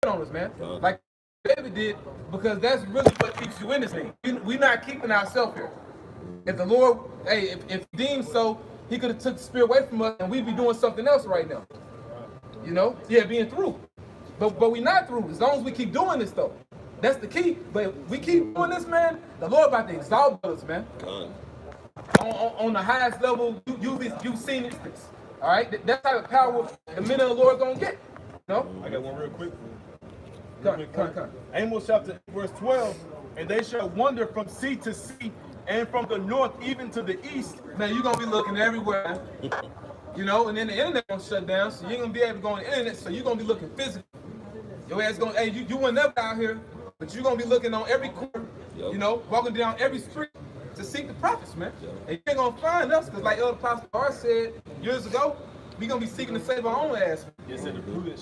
on us, man. Like David did, because that's really what keeps you in this thing. We're not keeping ourselves here. If the Lord, hey, if he deemed so, he could have took the spirit away from us and we'd be doing something else right now. You know? Yeah, being through. But we're not through. As long as we keep doing this, though. That's the key. But if we keep doing this, man, the Lord about to exalt us, man. On the highest level you've seen it. All right? That's how the power the men of the Lord going to get. No? I got one real quick. Come. Amos chapter verse 12. And they shall wander from sea to sea, and from the north even to the east. Man, you're going to be looking everywhere. You know, and then the internet gonna shut down, so you ain't gonna be able to go on the internet, so you're gonna be looking physical. Your ass gonna, hey, you will never out here, but you're gonna be looking on every corner, you know, walking down every street to seek the prophets, man. And you ain't gonna find us, because like Elder Pastor R said years ago, we gonna be seeking to save our own ass. It said the prudent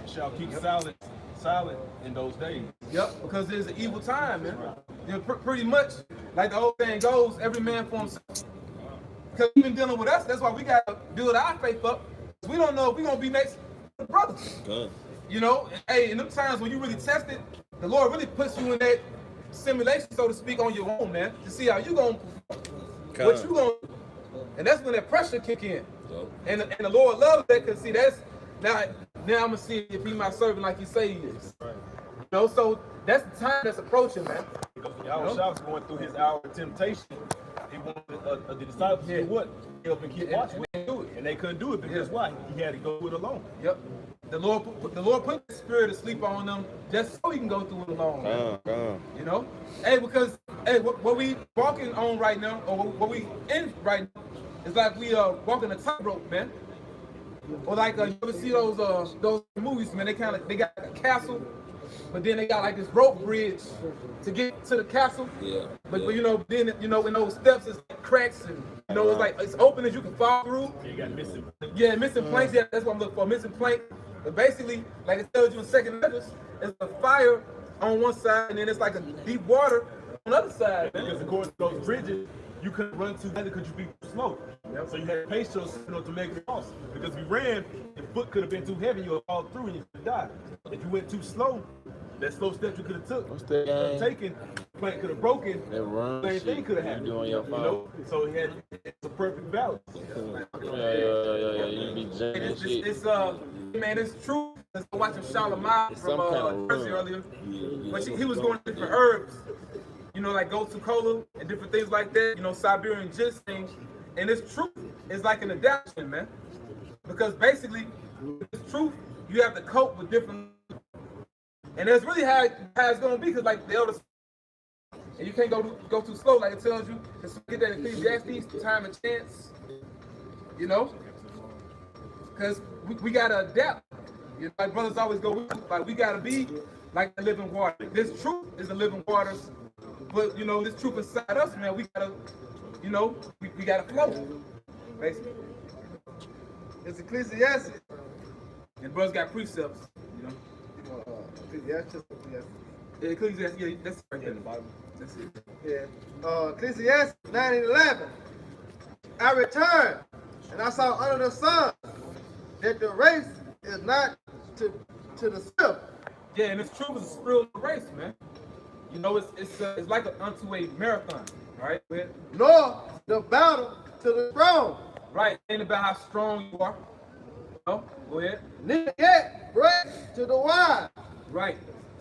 shall keep silent in those days. Yep, because there's an evil time, man. You know, pretty much, like the old saying goes, every man for himself. Because even dealing with us, that's why we got to build our faith up. We don't know if we're going to be next to the brothers. You know, hey, in them times when you really test it, the Lord really puts you in that simulation, so to speak, on your own, man, to see how you going to perform. What you going to do. And that's when that pressure kick in. And the Lord loves that, because see, that's, now I'm going to see if he my servant like he say he is. You know, so that's the time that's approaching, man. Y'all was going through his hour of temptation. He wanted the disciples to do what? Help and keep watching. And they couldn't do it because why? He had to go through it alone. Yep. The Lord put the spirit of sleep on them just so he can go through it alone. You know? Hey, because hey, what we walking on right now, or what we in right now, is like we are walking a tightrope, man. Or like you ever see those movies, man? They got a castle. But then they got like this rope bridge to get to the castle. Yeah. But you know, then you know, in those steps it's like cracks and you know it's like it's open as you can fall through. You got missing. Yeah, missing planks. Yeah, that's what I'm looking for. Missing plank. But basically, like it tells you in Second Letters, it's a fire on one side and then it's like a deep water on the other side. Because according to those bridges, you couldn't run too fast because you'd be too slow. So you had to pace yourself to make it cross. Because if you ran, your foot could have been too heavy, you would fall through and you could die. If you went too slow, that slow step you could have taken, plank could have broken, same thing could have happened. You know? So it's a perfect balance. Yeah, you be jamming shit. It's man, it's true. I was watching Charlemagne from Percy earlier, but he was going to different herbs, you know, like gotu kola and different things like that, you know, Siberian ginseng, and it's truth. It's like an adaptation, man, because basically, it's truth. You have to cope with different. And that's really how it's going to be, because like the elders, and you can't go too slow, like it tells you. Just get that Ecclesiastes, time and chance, you know, because we got to adapt. You know, like brothers always go, like we got to be like the living water. This truth is the living waters, but you know, this truth inside us, man, we got to, you know, we got to flow, basically. It's Ecclesiastes. And brothers got precepts, you know. Ecclesiastes. Ecclesiastes, yeah, that's right there in the Bible. That's it. Yeah. Ecclesiastes 9:11. I returned, and I saw under the sun that the race is not to the swift. Yeah, and it's true. It's a spiritual race, man. You know, it's like unto a marathon, right? Nor the battle to the strong. Right. Ain't about how strong you are. No, go ahead. Neither yet bread to the wise. Right.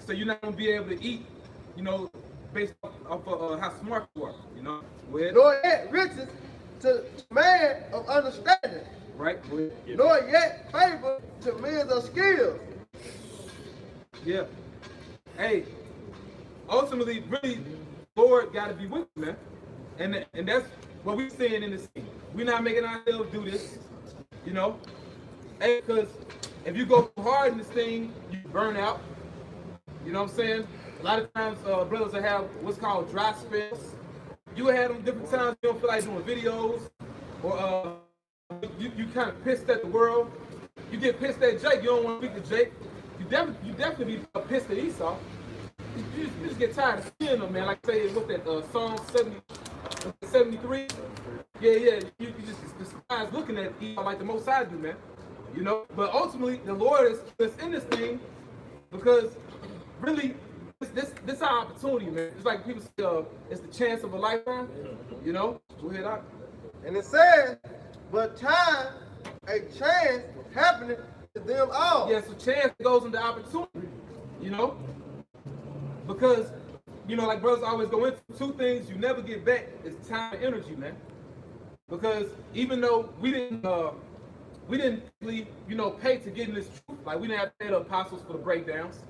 So you're not gonna be able to eat, you know, based off of how smart you are. You know. Go ahead. Nor yet riches to man of understanding. Right. Nor yet favor to men of skill. Yeah. Hey, ultimately, really, Lord got to be with you, man. And that's what we're saying in this scene. We're not making ourselves do this, you know. Hey, because if you go too hard in this thing, you burn out. You know what I'm saying? A lot of times, brothers will have what's called dry spells. You will have them different times you don't feel like doing videos, or you kind of pissed at the world. You get pissed at Jake, you don't want to speak to Jake. You definitely be pissed at Esau. You just get tired of seeing them, man. Like say, what's that, Psalm 73? Yeah, you just despise looking at Esau like the Most High do, man. You know, but ultimately, the Lord is in this thing Because really, this our opportunity, man. It's like people say, it's the chance of a lifetime. You know, go ahead, Doc. And it says, but time, a chance happening to them all. Yeah, so chance goes into opportunity. You know, because you know, like brothers always go into two things you never get back is time and energy, man. Because even though we didn't really, you know, pay to get in this truth, like we didn't have to pay the apostles for the breakdowns,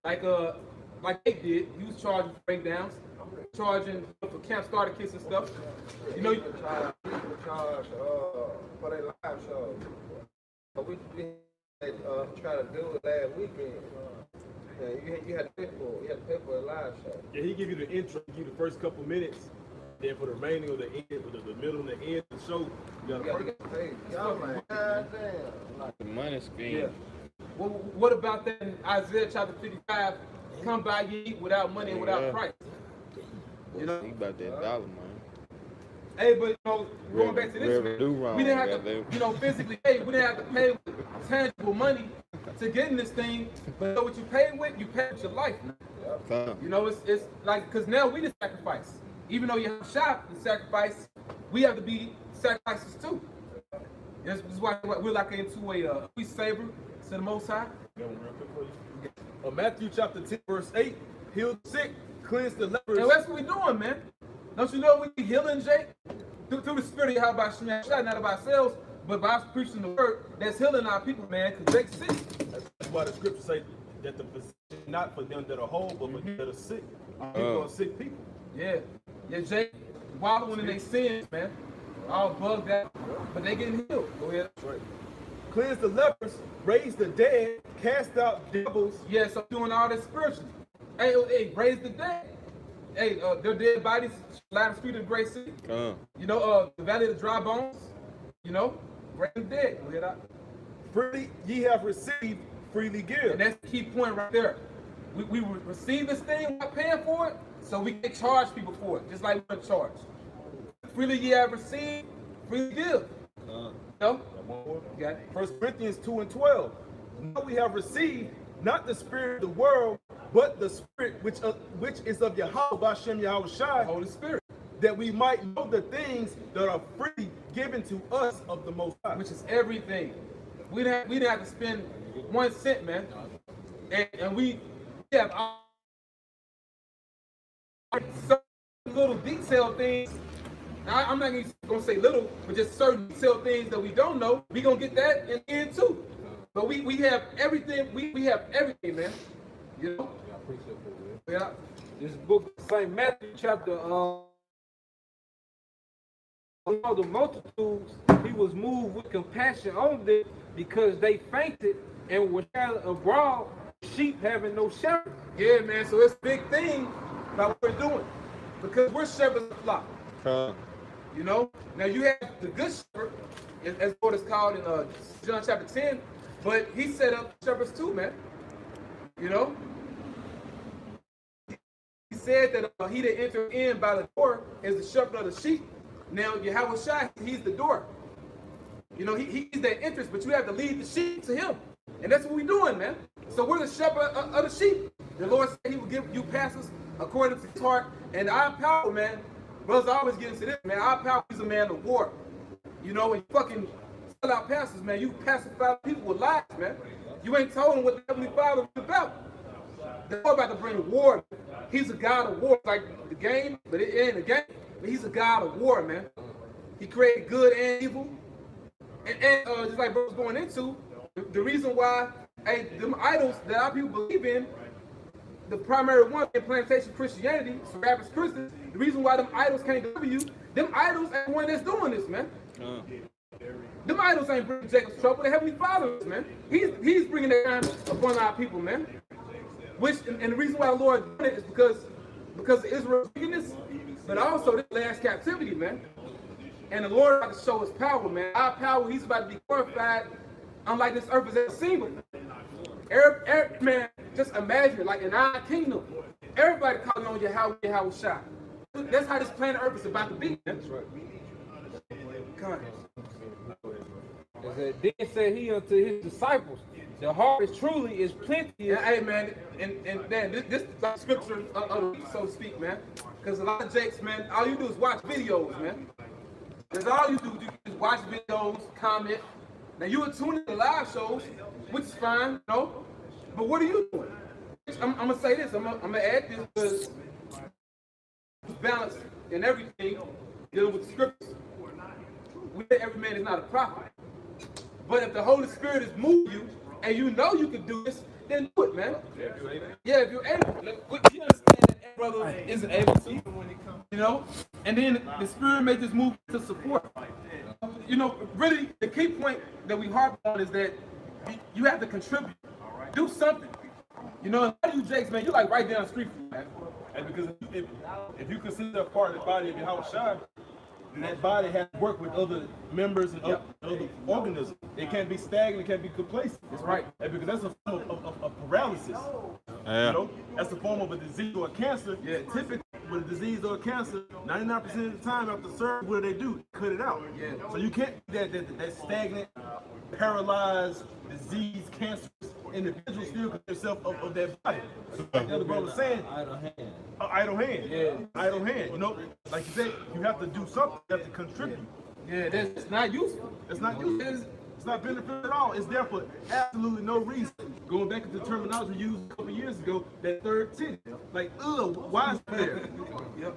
like they did. He was charging for breakdowns, charging for camp starter kits and stuff. You know, charge for their live show. But we try to do it last weekend. You had to pay for a live show. Yeah, he give you the intro, give you the first couple minutes. Then for the remaining of the end, the middle and the end of the show, you gotta pay. Y'all like, God damn. The money scheme. yeah. Well, what about that in Isaiah chapter 55? Come by ye eat without money and without price. You know, Think about that dollar, man. hey, but you know, going back to this, man, we didn't have to, you know, physically pay. We didn't have to pay with tangible money to get in this thing. But you know what you pay with? You pay with your life, man. You know, it's like, because now we the sacrifice. Even though you have shop the sacrifice, we have to be sacrifices too. This is why we're like into a we savor to the Most High. Matthew chapter 10, verse 8, heal the sick, cleanse the lepers. And that's what we're doing, man. Don't you know we be healing, Jake? Through the spirit of how about Shema, not of ourselves, but by us preaching the word that's healing our people, man, because Jake's sick. That's why the scripture say that the physician not for them that are whole, but for them that are sick. People are sick people. Yeah. Yeah, Jake, wallowing in their sins, man. All bugged out, but they getting healed. Go ahead. Right. Cleanse the lepers, raise the dead, cast out devils. Yeah, so doing all this spiritually. Hey, raise the dead. Hey, their dead bodies lie in the street of Great City. You know, the valley of the dry bones. You know, raise the dead. Go ahead. Freely ye have received, freely give. And that's the key point right there. We receive this thing without paying for it, so we can charge people for it, just like we're charged. Freely ye have received, freely give. No? Okay. 1 Corinthians 2 and 12. Now we have received not the spirit of the world, but the spirit which is of Yahweh, Bashem Yahweh Shai, Holy Spirit, that we might know the things that are freely given to us of the Most High. which is everything. We didn't have to spend 1 cent, man. And we have certain little detailed things. Now, I'm not going to say little, but just certain detailed things that we don't know. We're going to get that in the end too. But we have everything. We have everything, man. You know? Yeah. This book, St. Matthew chapter, all the multitudes, he was moved with compassion on them because they fainted and were scattered abroad, sheep having no shepherd. Yeah, man. So it's a big thing about what we're doing because we're shepherds of the flock. You know? Now you have the good shepherd, as what is called in John chapter 10, but he set up shepherds too, man. You know? He said that he that entered in by the door is the shepherd of the sheep. Now, Yahweh Shai, he's the door. You know, he's that entrance, but you have to lead the sheep to him. And that's what we're doing, man. So we're the shepherd of the sheep. The Lord said he will give you pastors according to his heart. And our power, man, brothers always get into this, man. Our power is a man of war. You know, when you fucking sell out pastors, man, you pacify people with lies, man. You ain't told them what the Heavenly Father is about. The Lord about to bring war. He's a God of war, like the game, but it ain't a game. But he's a God of war, man. He created good and evil. And just like bro was going into, the reason why, hey, them idols that our people believe in, the primary one in plantation Christianity, so Baptist Christians, the reason why them idols can't deliver you, them idols ain't the one that's doing this, man. Them idols ain't bringing Jacob's trouble. The Heavenly Father is, man. He's bringing that time upon our people, man. And the reason why the Lord did it is because of Israel's wickedness, but also this last captivity, man. And the Lord about to show his power, man. Our power, he's about to be glorified, unlike this earth has ever seen before. Man, just imagine it, like in our kingdom, everybody calling on Yahweh Shai. That's how this planet Earth is about to be. That's right. Come on. Then said he unto his disciples, the harvest truly is plenty. Yeah, hey man, and man, this is like scripture of the week, so to speak, man. Because a lot of jakes, man, all you do is watch videos, man. That's all you do. You just watch videos, comment. Now you are tuning to live shows, which is fine, you know. But what are you doing? I'm gonna say this. I'm gonna add this because balance in everything dealing with the scriptures. We say every man is not a prophet. But if the Holy Spirit is moving you and you know you can do this, then do it, man. Yeah, if you're able. Look, you understand that every brother isn't able to, you know? And then the Spirit may just move to support. You know, really, the key point that we harp on is that you have to contribute. Do something. You know, a lot of you jakes, man, you like right down the street from me, man. And because if you consider a part of the body of your house shine, then that body has to work with other members and other organisms. It can't be stagnant, it can't be complacent. That's right. And because that's a form of paralysis. Yeah. You know, that's a form of a disease or a cancer. Yeah. Typically, with a disease or a cancer, 99% of the time after surgery, what do? Cut it out. Yeah. So you can't be that stagnant, paralyzed, disease, cancerous individual still consider yourself of that body. Like the other brother was saying, idle hand. Yeah. Idle hand. You know, like you said, you have to do something. You have to contribute. Yeah, that's not useful. It's not useful. It's not beneficial at all. It's there for absolutely no reason. Going back to the terminology we used a couple years ago, that third titty. Like, why is it there? Yep.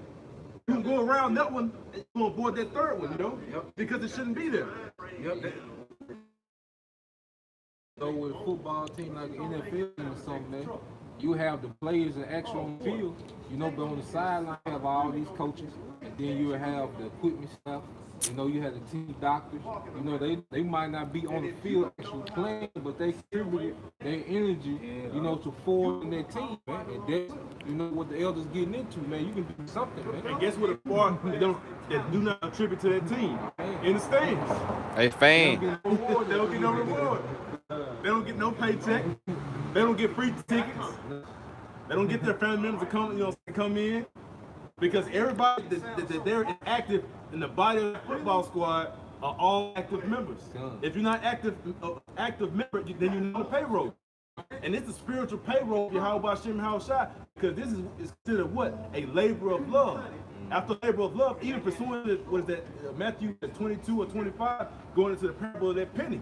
You can go around that one and you can avoid that third one, you know? Yep. Because it shouldn't be there. Yep. So with a football team like the NFL or something, man, you have the players that actually on the field, you know, but on the sideline you have all these coaches, and then you have the equipment stuff. You know, you have the team doctors. You know, they might not be on the field actually playing, but they contributed their energy, you know, to form their team, man. And that's, you know, what the elders getting into, man. You can do something, man. And guess what? A part that do not contribute to that team in the stands. Hey, fan. They don't get no reward. They don't get no paycheck. They don't get free tickets. They don't get their family members to come in. Because everybody that they're active in the body of the football squad are all active members. If you're not active member, then you're not on the payroll. And it's a spiritual payroll of Yahweh Hashem Haushai, because this is considered what? A labor of love. After labor of love, even pursuing Matthew 22 or 25, going into the parable of that penny.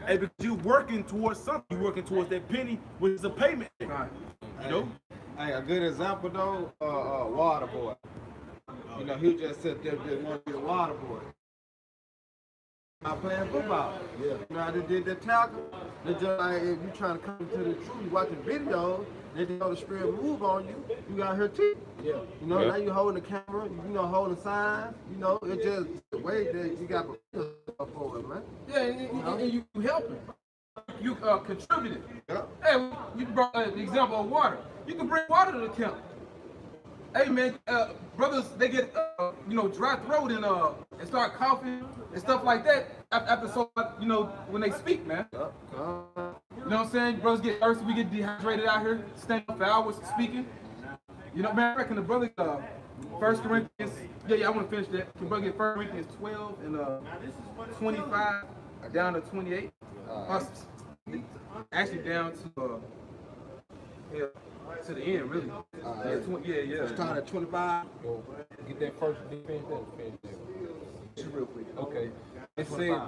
And because you're working towards something, you're working towards that penny, which is a payment. You know? Hey, a good example though, water boy. You know, he just sit there just want to be a water boy. Not playing football. Yeah. You know, they did the tackle. They just like, if you trying to come to the truth, you watching videos, they just know the Spirit move on you. You got her teeth. Yeah. You know, now you holding the camera, you know, holding signs. You know, it's just the way that you got for it, man. Yeah, and you helping. You contributed. Yeah. Hey, you brought the example of water. You can bring water to the camp. Hey man, brothers, they get dry throat and start coughing and stuff like that after when they speak, man. You know what I'm saying? Brothers get thirsty, we get dehydrated out here, staying up for hours speaking. You know, man, I reckon the brother 1 Corinthians, I want to finish that. Can brother get 1 Corinthians 12 and 25 down to 28? Actually down to the end, really. Start at 25. Get that first defense, Just real quick. Okay. It said,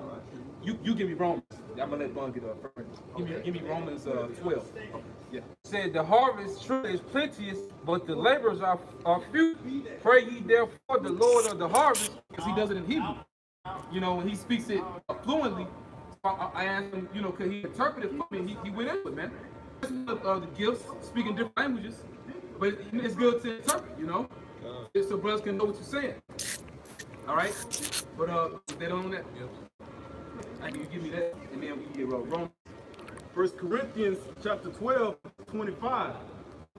you give me Romans. I'm gonna let Bun get up first. Give me Romans 12. Yeah. It said the harvest truly is plenteous, but the laborers are few. Pray ye therefore the Lord of the harvest, because he does it in Hebrew. You know, when he speaks it fluently, I asked him, because he interpreted for me, he went into it, man. The gifts, speaking different languages, but it's good to interpret, so brothers can know what you're saying. All right, but they don't know that. I can you give me that, and then we get Romans. 1 Corinthians chapter 12, 25.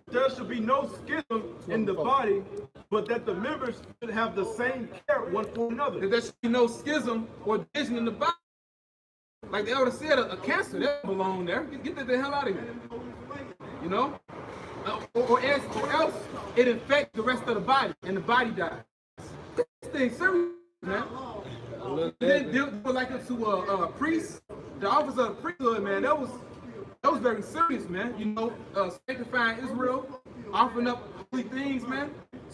There should be no schism in the body, but that the members should have the same care one for another. There should be no schism or division in the body. Like the elder said, a cancer, that don't belong there. Get the hell out of here. Or else it infects the rest of the body, and the body dies. This thing serious, man. You didn't deal like it to a priest the office of the priesthood, man, that was very serious, man. You know, sanctifying Israel, offering up holy things, man, and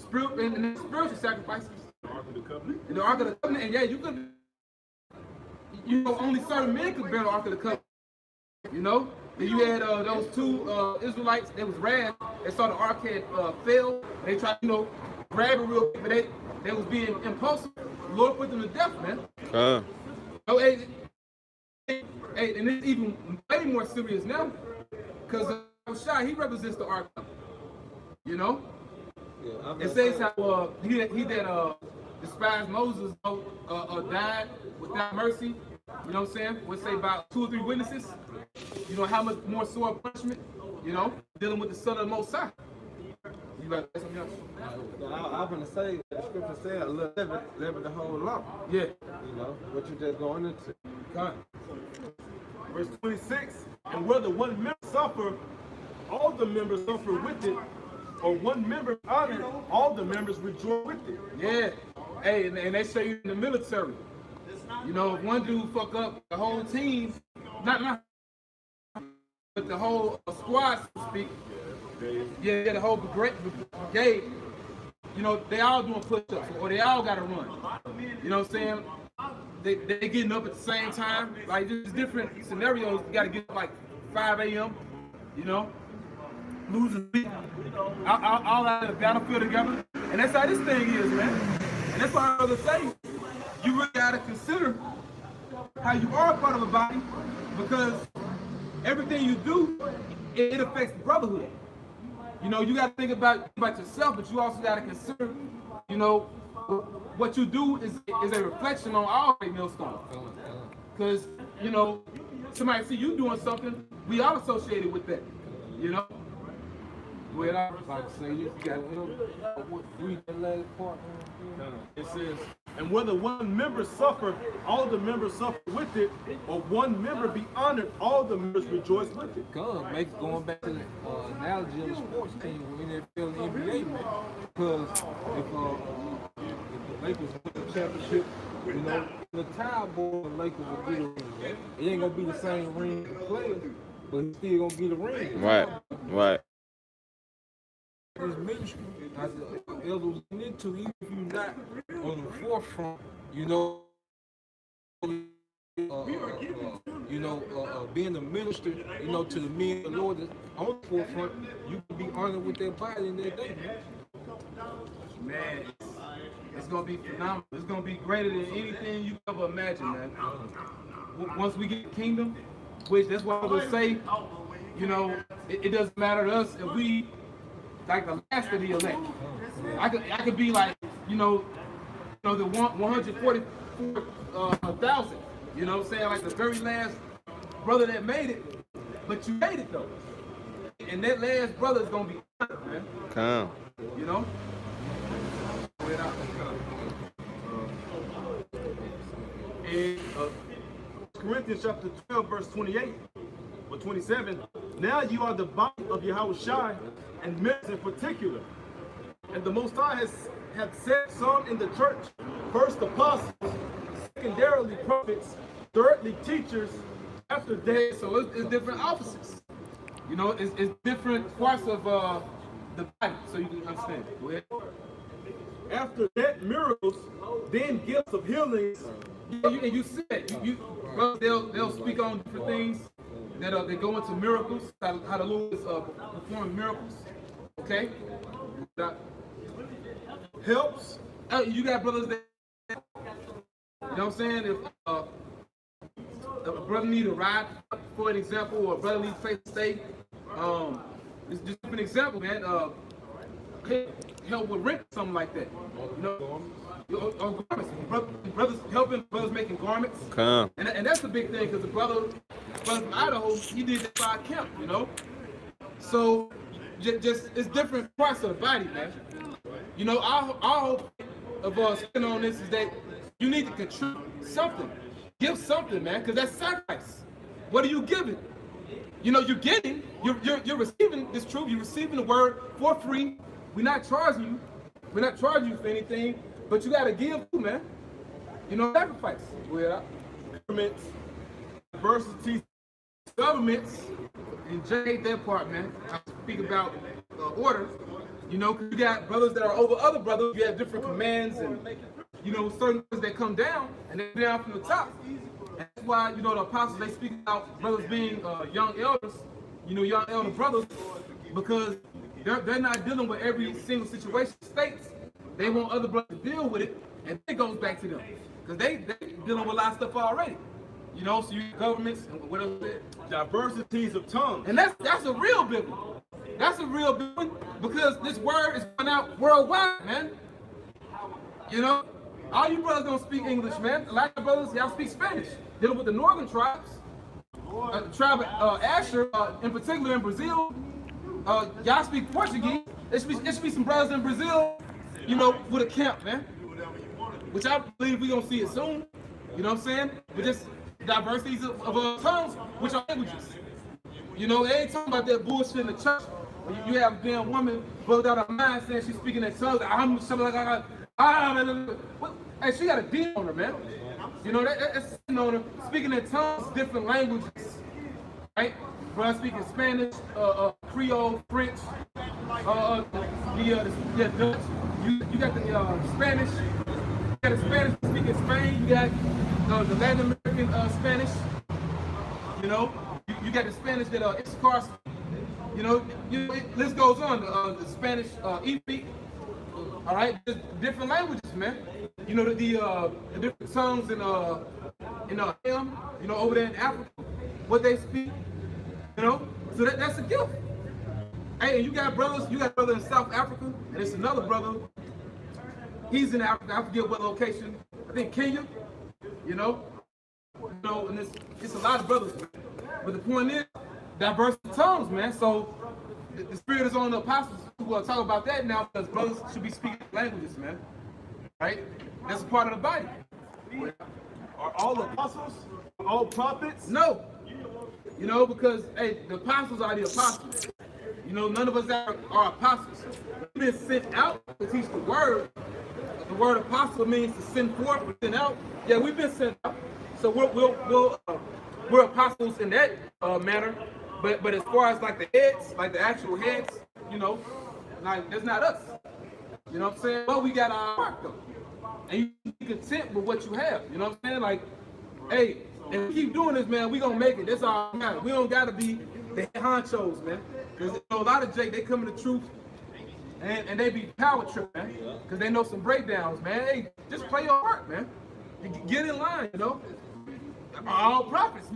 spiritual sacrifices. The Ark of the Covenant. The Ark of the Covenant, and yeah, you know, only certain men could bear the Ark of the Covenant. You know, and you had those two Israelites. They was rad. They saw the Ark had failed. They tried, you know, grab it real quick, but they was being impulsive. The Lord put them to death, man. So, and it's even way more serious now, because Shai, he represents the Ark. You know, it says how he that despised Moses died without mercy. You know what I'm saying? We'll say about 2 or 3 witnesses. You know how much more sore punishment, you know, dealing with the Son of the Most High. You got something else? I'm gonna say the scripture said a little leaven the whole lump. Yeah. You know what you just going into. God. Verse 26, and whether one member suffer, all the members suffer with it, or one member honor, all the members rejoice with it. Yeah. Hey, and they say you in the military. You know, if one dude fuck up, the whole team, not but the whole squad, so to speak. Yeah, the whole brigade. You know, they all doing push-ups, or they all got to run. You know what I'm saying? They getting up at the same time. Like, there's different scenarios. You got to get up like 5 a.m., you know, losing sleep, all out of the battlefield together. And that's how this thing is, man. And that's why I was saying, you really got to consider how you are a part of a body, because everything you do, it affects the brotherhood. You know, you got to think about yourself, but you also got to consider, you know, what you do is a reflection on all the millstones. Because, you know, somebody see you doing something, we all associated with that, you know? Well, I was like to say, you got read that last part. It says, and whether one member suffer, all the members suffer with it, or one member be honored, all the members rejoice with it. Going back to the analogy of the sports team when they feel the NBA, man. Because if the Lakers win the championship, you know, the tie board, the Lakers will get a ring. It ain't gonna be the same ring for the players, but he's still gonna get a ring. Right. This ministry, as the elders into, even if you're not on the forefront, you know, being a minister, you know, to the men of the Lord that's on the forefront, you can be honored with their body in their day. Man, it's gonna be phenomenal. It's gonna be greater than anything you ever imagine, man. Once we get the kingdom, which that's why I would say, you know, it doesn't matter to us if we like the last of the elect. I could be like, you know the 144,000. You know what I'm saying? Like the very last brother that made it, but you made it though. And that last brother is gonna be honored, man. Come. You know? In Corinthians chapter 12, verse 28 or 27, now you are the body of Yahushua and members in particular. And the Most High have set some in the church, first apostles, secondarily prophets, thirdly teachers, after that. So it's different offices. You know, it's different parts of the body, so you can understand. Go ahead. After that, miracles, then gifts of healings. And you said, they'll speak on different things that they go into miracles, how the Lord is performing miracles. Okay? Helps. You got brothers that, you know what I'm saying? If a brother need a ride, for an example, or a brother needs place to stay, it's just an example, man. Help with rent, something like that. You know, or garments. Brothers helping brothers making garments. Come. And that's the big thing, because the brother from Idaho, he did that by camp, you know. So just it's different parts of the body, man. You know, our hope of speaking on this is that you need to contribute something. Give something, man, because that's sacrifice. What are you giving? You know, you're getting, you're receiving this truth, you're receiving the word for free. We're not charging you. We're not charging you for anything, but you got to give too, man. You know, sacrifice. Governments, diversity governments, and Jay hate that part, man. I speak about order. You know, 'cause you got brothers that are over other brothers. You have different commands and, you know, certain things that come down and they're down from the top. And that's why, you know, the apostles, they speak about brothers being young elders, you know, young elder brothers, because they're not dealing with every single situation states. They want other brothers to deal with it, and it goes back to them. Because they dealing with a lot of stuff already. You know, so you governments and what else? Diversities of tongues. And that's a real big one. That's a real big one because this word is going out worldwide, man. You know, all you brothers don't speak English, man. A lot of brothers, y'all speak Spanish. Dealing with the northern tribes, the tribe of Asher, in particular in Brazil, y'all speak Portuguese. There should be some brothers in Brazil, you know, with a camp, man. Which I believe we're gonna see it soon. You know what I'm saying? But just diversities of tongues, which are languages. You know, they ain't talking about that bullshit in the church. When you have a damn woman bugged out her mind saying she's speaking in tongues. Hey, she got a demon on her, man. You know, that's sitting on her, speaking in tongues, different languages. Right? Bro, speaking Spanish, Creole, French, Dutch. You got the Spanish. You got the Spanish speaking Spain. You got the Latin American Spanish. You know, you got the Spanish that Issachar. You know, list goes on. The Spanish Epi. All right, there's different languages, man. You know, the different tongues in Ham, you know, over there in Africa, what they speak. You know, so that's a gift. Hey, and you got brothers. You got a brother in South Africa, and it's another brother. He's in Africa. I forget what location. I think Kenya. You know, and it's a lot of brothers. But the point is, diverse tongues, man. So the Spirit is on the apostles who will talk about that now, because brothers should be speaking languages, man. Right? That's a part of the body. Are all apostles? All prophets? No. You know, because hey, the apostles are the apostles. You know, none of us are apostles. We've been sent out to teach the word. The word apostle means to send forth or send out. Yeah, we've been sent out. So we're apostles in that manner. But as far as like the heads, like the actual heads, you know, like that's not us. You know what I'm saying? But we got our part though. And you be content with what you have. You know what I'm saying? Like, hey, if we keep doing this, man, we gonna make it. That's all that matters. We don't gotta be the honchos, man. Because you know, a lot of Jake, they come in the truth and they be power trip, man. Because they know some breakdowns, man. Hey, just play your part, man. Get in line, you know. All prophets.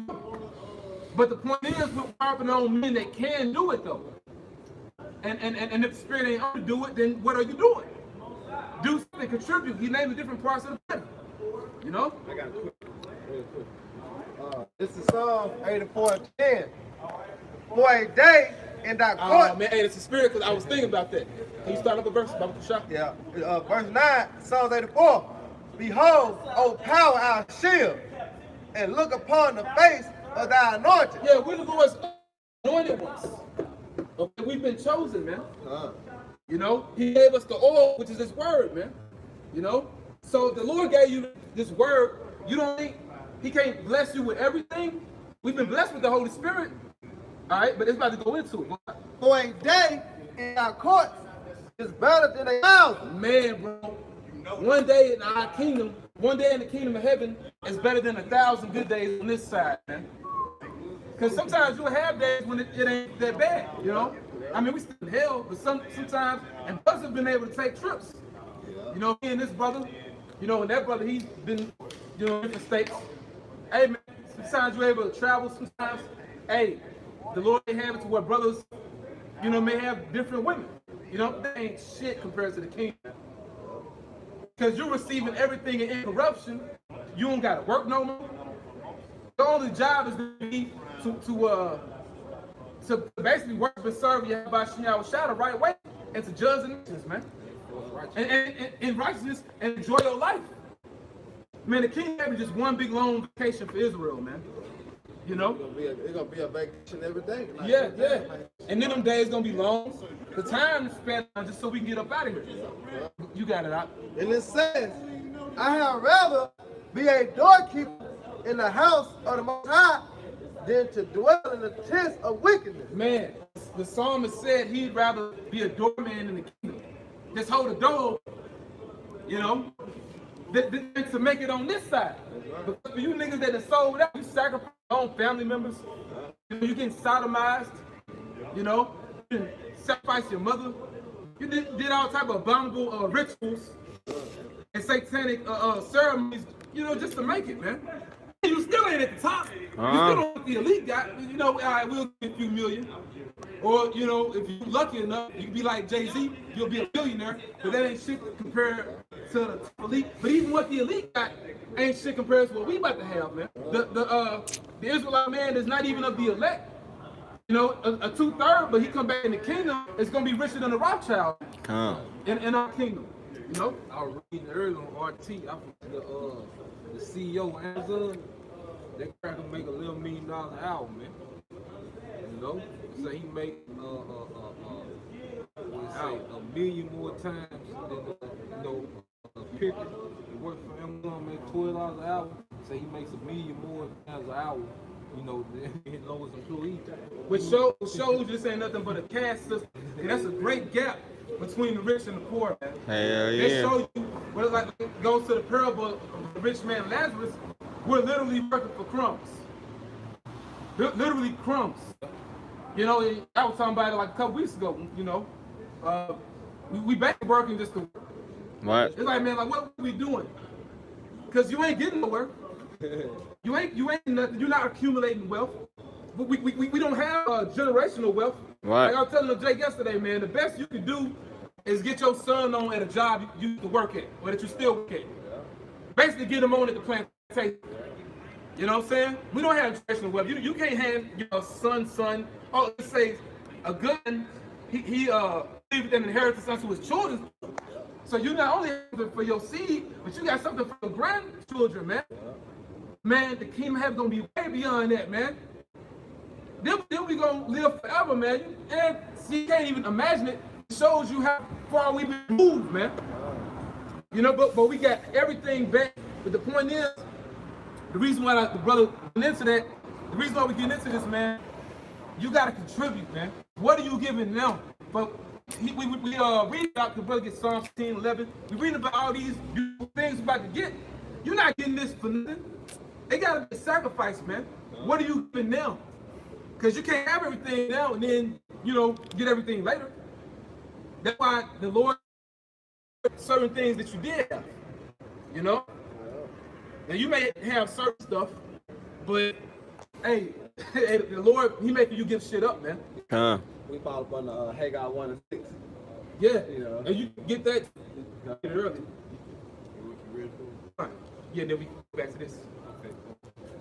But the point is, we're harping on men that can do it though. And if the Spirit ain't on to do it, then what are you doing? Do something, contribute. He named the different parts of the body. You know? I got a quick, real quick. This is Psalm 84:10. For a day in thy court. Man, hey, it's the Spirit, because I was thinking about that. Can you start up a verse about the shop? Yeah. Verse 9, Psalms 84. Behold, O power, our shield, and look upon the face of thy anointed. Yeah, we're the Lord's anointed ones. Okay, we've been chosen, man. You know, He gave us the oil, which is His word, man. You know, so if the Lord gave you this word, you don't think He can't bless you with everything? We've been blessed with the Holy Spirit. All right, but it's about to go into it. For a day in our courts is better than 1,000. Man, bro, one day in our kingdom, one day in the kingdom of heaven is better than 1,000 good days on this side, man. Because sometimes you'll have days when it ain't that bad, you know? I mean, we still in hell, but sometimes, and brothers have been able to take trips. You know, me and this brother, you know, and that brother, he's been, you know, in different states. Hey, man, sometimes you're able to travel, sometimes, hey, the Lord may have it to where brothers, you know, may have different women. You know, that ain't shit compared to the kingdom. Because you're receiving everything in incorruption. You don't got to work no more. Your only job is going to be to basically work and serve Yahweh the right way and to judge the nations, man. And in righteousness and enjoy your life. Man, the king having just one big long vacation for Israel, man. You know? It's gonna be a vacation every day. Like, yeah. And then them days gonna be long. The time is spent just so we can get up out of here. You got it out. And it says, I had rather be a doorkeeper in the house of the Most High than to dwell in the tents of wickedness. Man, the psalmist said he'd rather be a doorman in the kingdom. Just hold the door, you know, than to make it on this side. But for you niggas that are sold out, you sacrifice your own family members. You getting sodomized, you know, you didn't sacrifice your mother. You did all type of abominable rituals and satanic ceremonies, you know, just to make it, man. You still ain't at the top. You still don't the elite guy. You know, all right, we'll get a few million. Or, you know, if you're lucky enough, you can be like Jay-Z, you'll be a billionaire. But that ain't shit compared to the elite. But even what the elite got ain't shit compared to what we about to have, man. The Israelite man is not even of the elect. You know, a 2/3, but he come back in the kingdom, it's gonna be richer than the Rothschild in our kingdom. You know? I was reading earlier on RT, I forgot the CEO of Amazon, that cracker make $11 million an hour, man. You know? So he make a million more times than you know, Pickett. He works for Amazon, make $12 an hour. So he makes $1 million more times an hour. You know, his lowest employee. Which shows this ain't nothing but a caste system. And that's a great gap between the rich and the poor, man. Hell yeah. They show you what it's like. It goes to the parable of the rich man Lazarus. We're literally working for crumbs. Literally crumbs. You know, I was talking about it like a couple weeks ago. You know, we back working just to work. What? It's like, man, like what are we doing? Because you ain't getting nowhere. You ain't nothing. You're not accumulating wealth. We don't have generational wealth. Right. Like I was telling Jake yesterday, man, the best you can do is get your son on at a job you used to work at, or that you still work at. Basically, get him on at the plantation. You know what I'm saying? We don't have generational wealth. You can't hand your son. Oh, let's say a gun. He leave an inheritance unto his children. So you not only have it for your seed, but you got something for your grandchildren, man. Man, the kingdom of heaven gonna be way beyond that, man. Then we gonna live forever, man. And see, you can't even imagine it. It shows you how far we've been moved, man. You know, but we got everything back. But the point is, the reason why the brother went into that, the reason why we get into this, man, you gotta contribute, man. What are you giving them? But we read about the brother get Psalm 15:11. We read about all these beautiful things we're about to get. You're not getting this for nothing. They gotta be a sacrifice, man. What are you giving them? Because you can't have everything now and then, you know, get everything later. That's why the Lord certain things that you did have, you know? Now you may have certain stuff, but hey, the Lord, He making you give shit up, man. We fall up on Haggai 1:6. Yeah, You know. and you get that early. Yeah, then we go back to this.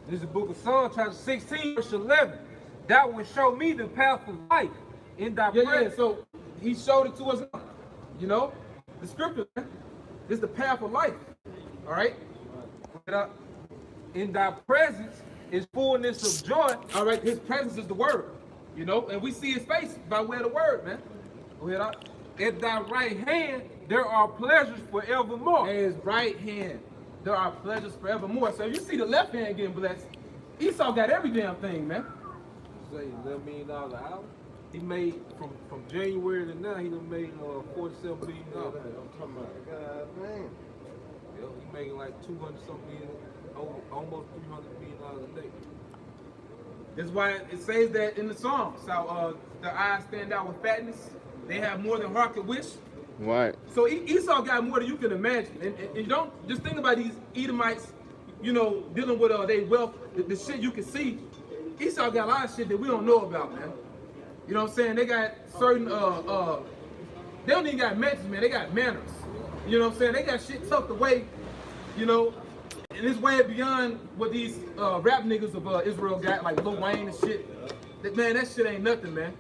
This is the book of Psalms, chapter 16, verse 11. That will show me the path of life in thy presence. So He showed it to us. You know, the scripture, man, is the path of life. All right. In thy presence is fullness of joy. All right. His presence is the word. You know, and we see His face by way of the word, man. Go ahead, out. At thy right hand there are pleasures forevermore. At His right hand there are pleasures forevermore. So if you see the left hand getting blessed, Esau got every damn thing, man. Say $11 million an hour. He made from January to now. He done made $47 million. I'm talking about God, man. Yeah, he making like 200-something million, almost $300 million a day. That's why it says that in the Psalms. So the eyes stand out with fatness. They have more than heart could wish. Right. So Esau got more than you can imagine. And you don't just think about these Edomites, you know, dealing with their wealth, the shit you can see. Esau got a lot of shit that we don't know about, man. You know what I'm saying? They got certain, they don't even got manners, man. They got manners. You know what I'm saying? They got shit tucked away, you know, and it's way beyond what these rap niggas of Israel got, like Lil Wayne and shit. Man, that shit ain't nothing, man.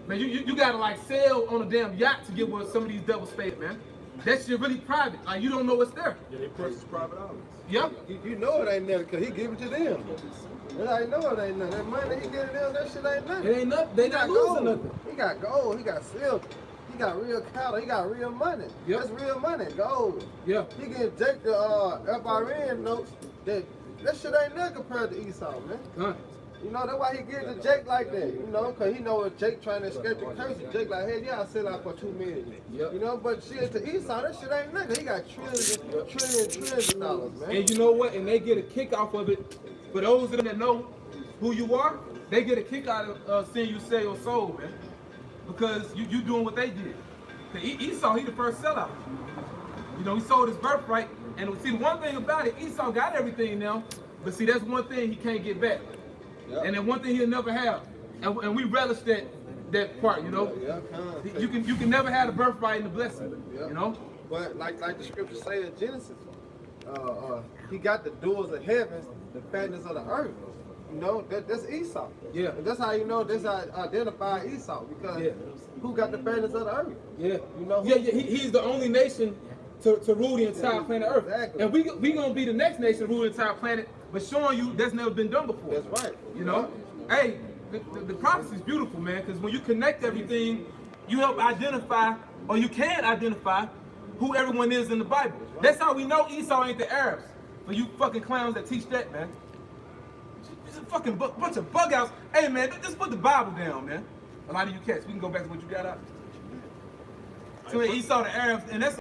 Man, you gotta like sail on a damn yacht to get what some of these devils stay, man. That shit really private. Like you don't know what's there. Yeah, they purchase private islands. Yep. You know it ain't nothing because he give it to them. I know it ain't nothing. That money he getting them, that shit ain't nothing. It ain't nothing. They not losing nothing. He got gold, he got silver, he got real cattle, he got real money. Yep. That's real money, gold. Yeah. He can take the FRN notes. That shit ain't nothing compared to Esau, man. You know, that's why he gives to Jake like that. You know, because he know if Jake trying to escape the curse, Jake like, hey, yeah, I'll sell out for $2 million. Yep. You know, but shit, to Esau, that shit ain't nothing. He got trillions of dollars, man. And you know what? And they get a kick off of it. For those of them that know who you are, they get a kick out of seeing you sell your soul, man. Because you doing what they did. Esau, he the first sellout. You know, he sold his birthright. And see, the one thing about it, Esau got everything now. But see, that's one thing he can't get back. Yep. And then one thing he'll never have. And we relish that part, you know. Yeah, you can never have the birthright and the blessing, you know. But like the scripture say in Genesis, he got the doors of heaven, the fatness of the earth. You know, that's Esau. Yeah. And that's how you know this identify Esau, because who got the fatness of the earth? Yeah. You know. He's the only nation to rule the entire planet Earth. Exactly. And we gonna be the next nation to rule the entire planet, but showing you that's never been done before. That's right. You know? Hey, the prophecy is beautiful, man, because when you connect everything, you help identify, or you can identify, who everyone is in the Bible. That's how we know Esau ain't the Arabs. For you fucking clowns that teach that, man. It's a fucking bunch of bug outs. Hey, man, just put the Bible down, man. A lot of you cats, we can go back to what you got out. So Esau the Arabs, and that's